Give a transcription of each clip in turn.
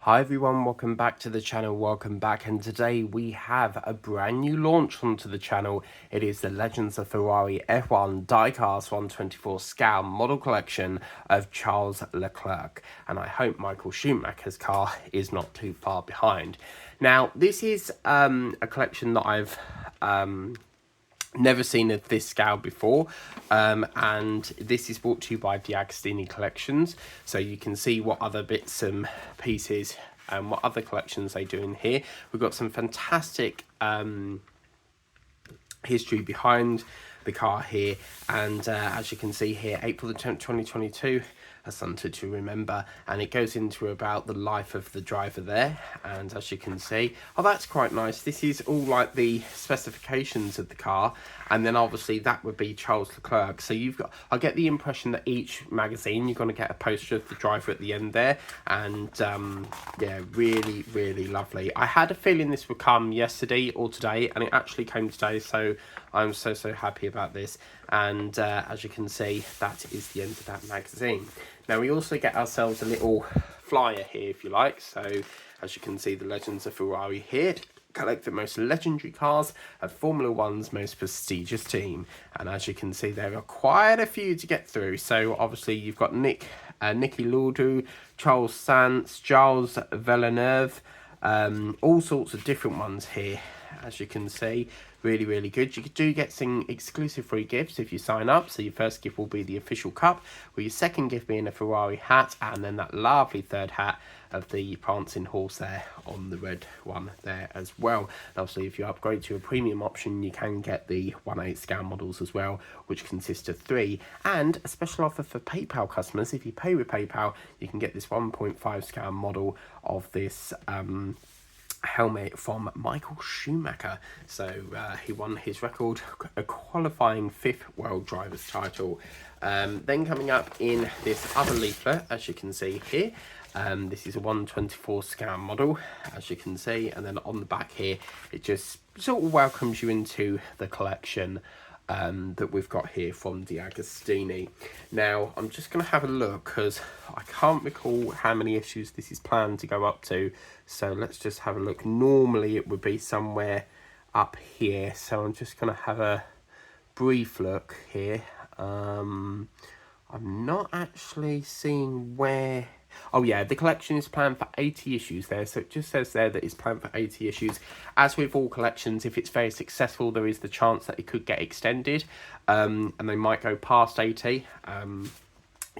Hi everyone, welcome back to the channel, welcome back, and today we have a brand new launch onto the channel. It is the Legends of Ferrari F1 Diecast 124 Scale Model Collection of Charles Leclerc, and I hope Michael Schumacher's car is not too far behind. Now, this is a collection that I've never seen of this scale before, and this is brought to you by D'Agostini Collections, so you can see what other bits and pieces and what other collections they do in here. We've got some fantastic history behind the car here, and as you can see here, April the 10th 2022, a something to remember, and it goes into about the life of the driver there. And as you can see, oh, that's quite nice. This is all like the specifications of the car, and then obviously that would be Charles Leclerc. So you've got, I get the impression that each magazine you're going to get a poster of the driver at the end there, and yeah, really lovely. I had a feeling this would come yesterday or today, and it actually came today, so I'm so happy about this. And as you can see, that is the end of that magazine. Now we also get ourselves a little flyer here, if you like. So as you can see, the Legends of Ferrari here, collect the most legendary cars of Formula One's most prestigious team. And as you can see, there are quite a few to get through. So obviously you've got Niki Lauda, Charles Sainz, Charles Villeneuve, all sorts of different ones here. As you can see, really good. You do get some exclusive free gifts if you sign up. So your first gift will be the official cup, with your second gift being a Ferrari hat, and then that lovely third hat of the prancing horse there on the red one there as well. And obviously if you upgrade to a premium option, you can get the 1/8 scale models as well, which consist of 3, and a special offer for PayPal customers. If you pay with PayPal, you can get this 1.5 scale model of this helmet from Michael Schumacher. So he won his record, a qualifying 5th world driver's title. Then coming up in this other leaflet, as you can see here, this is a 124 scale model, as you can see, and then on the back here it just sort of welcomes you into the collection that we've got here from D'Agostini. Now I'm just going to have a look, because I can't recall how many issues this is planned to go up to, so let's just have a look. Normally it would be somewhere up here, so I'm just going to have a brief look here. I'm not actually seeing where. Oh yeah, the collection is planned for 80 issues there, so it just says there that it's planned for 80 issues. As with all collections, if it's very successful, there is the chance that it could get extended, and they might go past 80.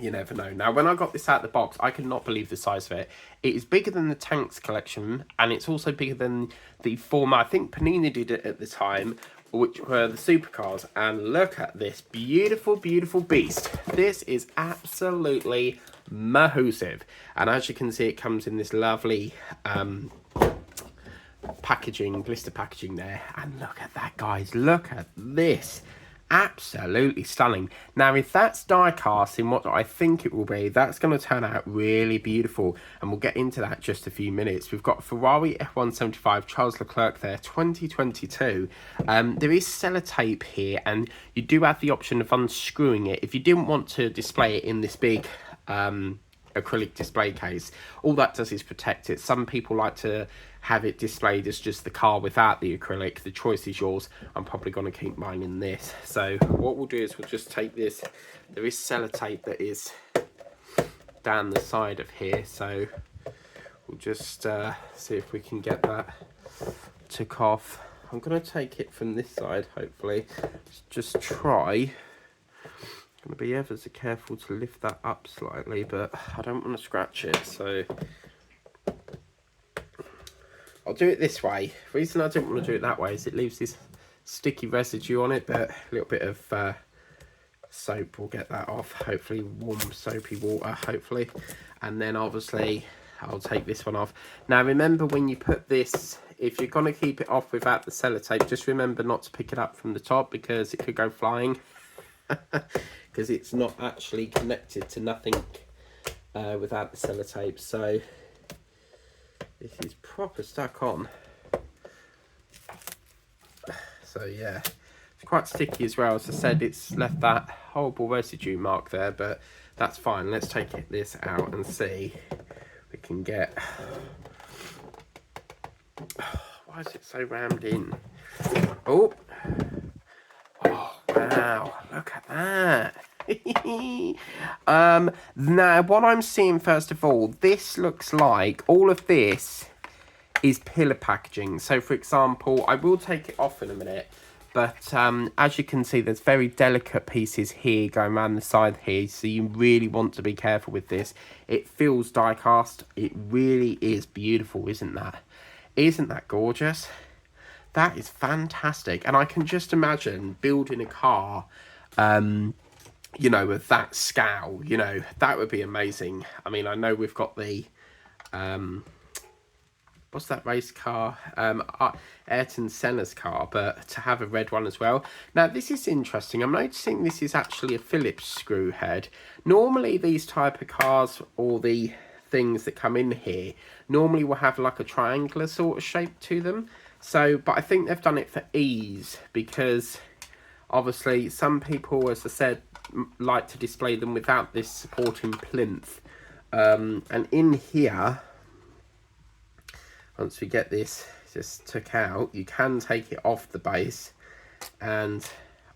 You never know. Now, when I got this out of the box, I could not believe the size of it. It is bigger than the Tanks collection, and it's also bigger than the former, I think Panini did it at the time, which were the supercars. And look at this beautiful beast. This is absolutely massive, and as you can see, it comes in this lovely packaging, blister packaging there. And look at that, guys, look at this, absolutely stunning. Now if that's die cast in what I think it will be, that's going to turn out really beautiful, and we'll get into that in just a few minutes. We've got Ferrari F175 Charles Leclerc there, 2022. There is sellotape here, and you do have the option of unscrewing it if you didn't want to display it in this big acrylic display case. All that does is protect it. Some people like to have it displayed as just the car without the acrylic. The choice is yours. I'm probably going to keep mine in this. So what we'll do is we'll just take this. There is sellotape that is down the side of here, so we'll just see if we can get that took off. I'm going to take it from this side, hopefully. Just try. Going to be ever so careful to lift that up slightly, but I don't want to scratch it, so I'll do it this way. The reason I don't want to do it that way is it leaves this sticky residue on it, but a little bit of soap will get that off, hopefully warm soapy water, hopefully. And then obviously I'll take this one off. Now remember, when you put this, if you're going to keep it off without the sellotape, just remember not to pick it up from the top, because it could go flying. Because it's not actually connected to nothing without the sellotape. So this is proper stuck on. So yeah, it's quite sticky as well. As I said, it's left that horrible residue mark there, but that's fine. Let's take this out and see. We can get... Why is it so rammed in? Oh, wow, look at that. Now, what I'm seeing, first of all, this looks like all of this is pillar packaging. So, for example, I will take it off in a minute, but as you can see, there's very delicate pieces here going around the side here, so you really want to be careful with this. It feels die cast. It really is beautiful, isn't that? Isn't that gorgeous? That is fantastic. And I can just imagine building a car, you know, with that scale, you know, that would be amazing. I mean, I know we've got the, what's that race car? Ayrton Senna's car, but to have a red one as well. Now, this is interesting. I'm noticing this is actually a Phillips screw head. Normally, these type of cars, or the things that come in here, normally will have like a triangular sort of shape to them. So, but I think they've done it for ease, because obviously some people, as I said, like to display them without this supporting plinth. And in here, once we get this just took out, you can take it off the base, and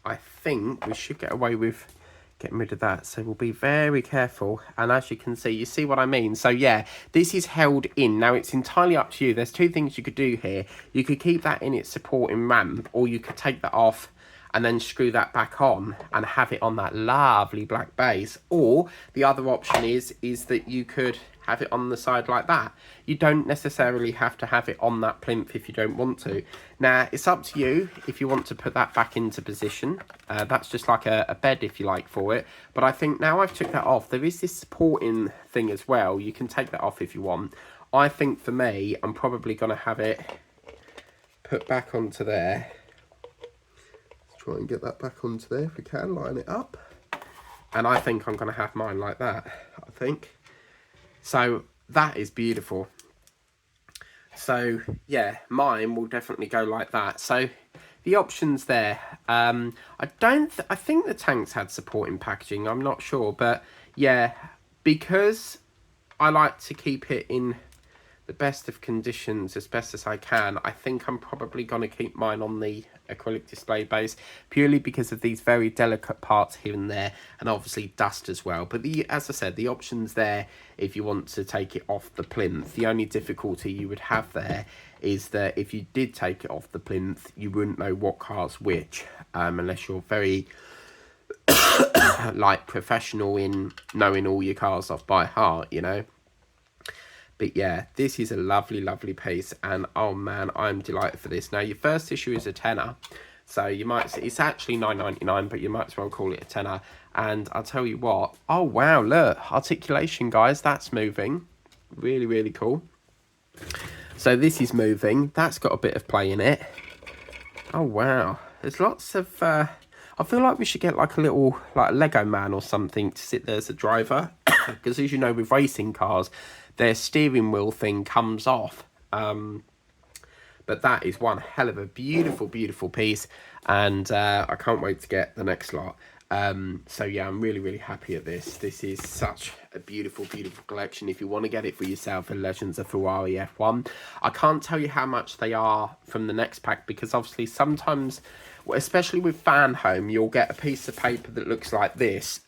I think we should get away with getting rid of that. So we'll be very careful, and as you can see, you see what I mean. So yeah, this is held in. Now it's entirely up to you. There's two things you could do here. You could keep that in its supporting ramp, or you could take that off and then screw that back on and have it on that lovely black base. Or the other option is that you could have it on the side like that. You don't necessarily have to have it on that plinth if you don't want to. Now, it's up to you if you want to put that back into position. That's just like a bed, if you like, for it. But I think now I've took that off, there is this supporting thing as well. You can take that off if you want. I think for me, I'm probably going to have it put back onto there. Try and get that back onto there if we can, line it up. And I think I'm going to have mine like that, I think. So that is beautiful. So yeah, mine will definitely go like that. So the options there, I think the tanks had supporting packaging, I'm not sure, but yeah, because I like to keep it in the best of conditions as best as I can, I think I'm probably going to keep mine on the acrylic display base, purely because of these very delicate parts here and there, and obviously dust as well. But as I said, the options there if you want to take it off the plinth. The only difficulty you would have there is that if you did take it off the plinth, you wouldn't know what car's which, unless you're very like professional in knowing all your cars off by heart, you know. But yeah, this is a lovely, lovely piece, and oh man, I'm delighted for this. Now, your first issue is a tenner, so you might say it's actually $9.99, but you might as well call it a tenner. And I'll tell you what, oh wow, look, articulation, guys, that's moving. Really, really cool. So this is moving. That's got a bit of play in it. Oh wow, there's lots of. I feel like we should get like a little like Lego man or something to sit there as a driver, because as you know, with racing cars, their steering wheel thing comes off. But that is one hell of a beautiful, beautiful piece, and I can't wait to get the next lot. So yeah, I'm really, really happy at this. This is such a beautiful, beautiful collection. If you want to get it for yourself, in Legends of Ferrari F1, I can't tell you how much they are from the next pack, because obviously sometimes, especially with Fan Home, you'll get a piece of paper that looks like this,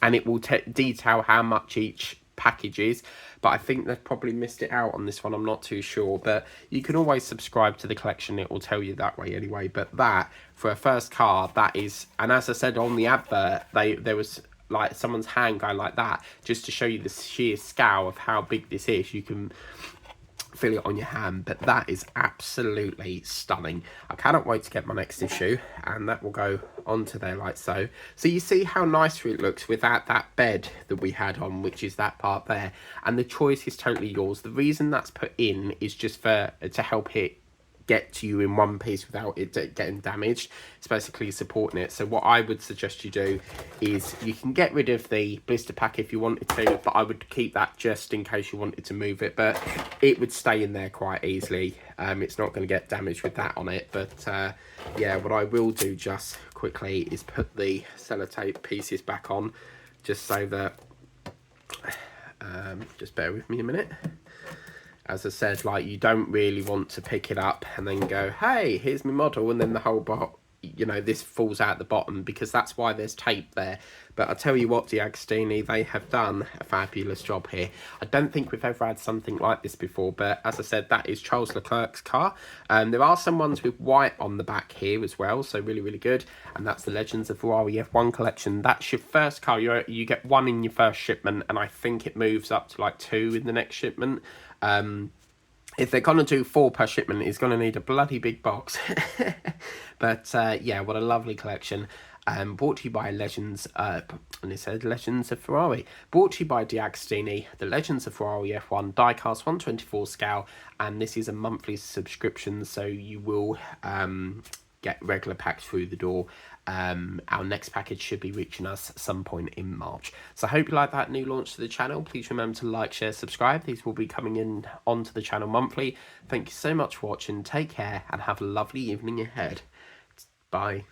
and it will detail how much each package is, but I think they've probably missed it out on this one. I'm not too sure, but you can always subscribe to the collection. It will tell you that way anyway. But that, for a first car, that is, and as I said on the advert, there was like someone's hand going like that, just to show you the sheer scale of how big this is. You can feel it on your hand, but that is absolutely stunning. I cannot wait to get my next issue, and that will go onto there like so. So you see how nice it looks without that bed that we had on, which is that part there, and the choice is totally yours. The reason that's put in is just to help it get to you in one piece without it getting damaged. It's basically supporting it. So what I would suggest you do is you can get rid of the blister pack if you wanted to, but I would keep that just in case you wanted to move it, but it would stay in there quite easily. It's not going to get damaged with that on it. But yeah, what I will do just quickly is put the sellotape pieces back on, just so that Just bear with me a minute. As I said, like, you don't really want to pick it up and then go, hey, here's my model, and then the whole this falls out the bottom, because that's why there's tape there. But I tell you what, D'Agostini, they have done a fabulous job here. I don't think we've ever had something like this before, but as I said, that is Charles Leclerc's car. There are some ones with white on the back here as well, so really, really good. And that's the Legends of Ferrari F1 collection. That's your first car. You get one in your first shipment, and I think it moves up to like 2 in the next shipment. If they're going to do 4 per shipment, it's going to need a bloody big box. But yeah, what a lovely collection. Brought to you by Legends, and it said Legends of Ferrari. Brought to you by D'Agostini, the Legends of Ferrari F1 diecast 1/24 scale, and this is a monthly subscription, so you will get regular packs through the door. Our next package should be reaching us some point in March. So I hope you like that new launch to the channel. Please remember to like, share, subscribe. These will be coming in onto the channel monthly. Thank you so much for watching. Take care and have a lovely evening ahead. Bye.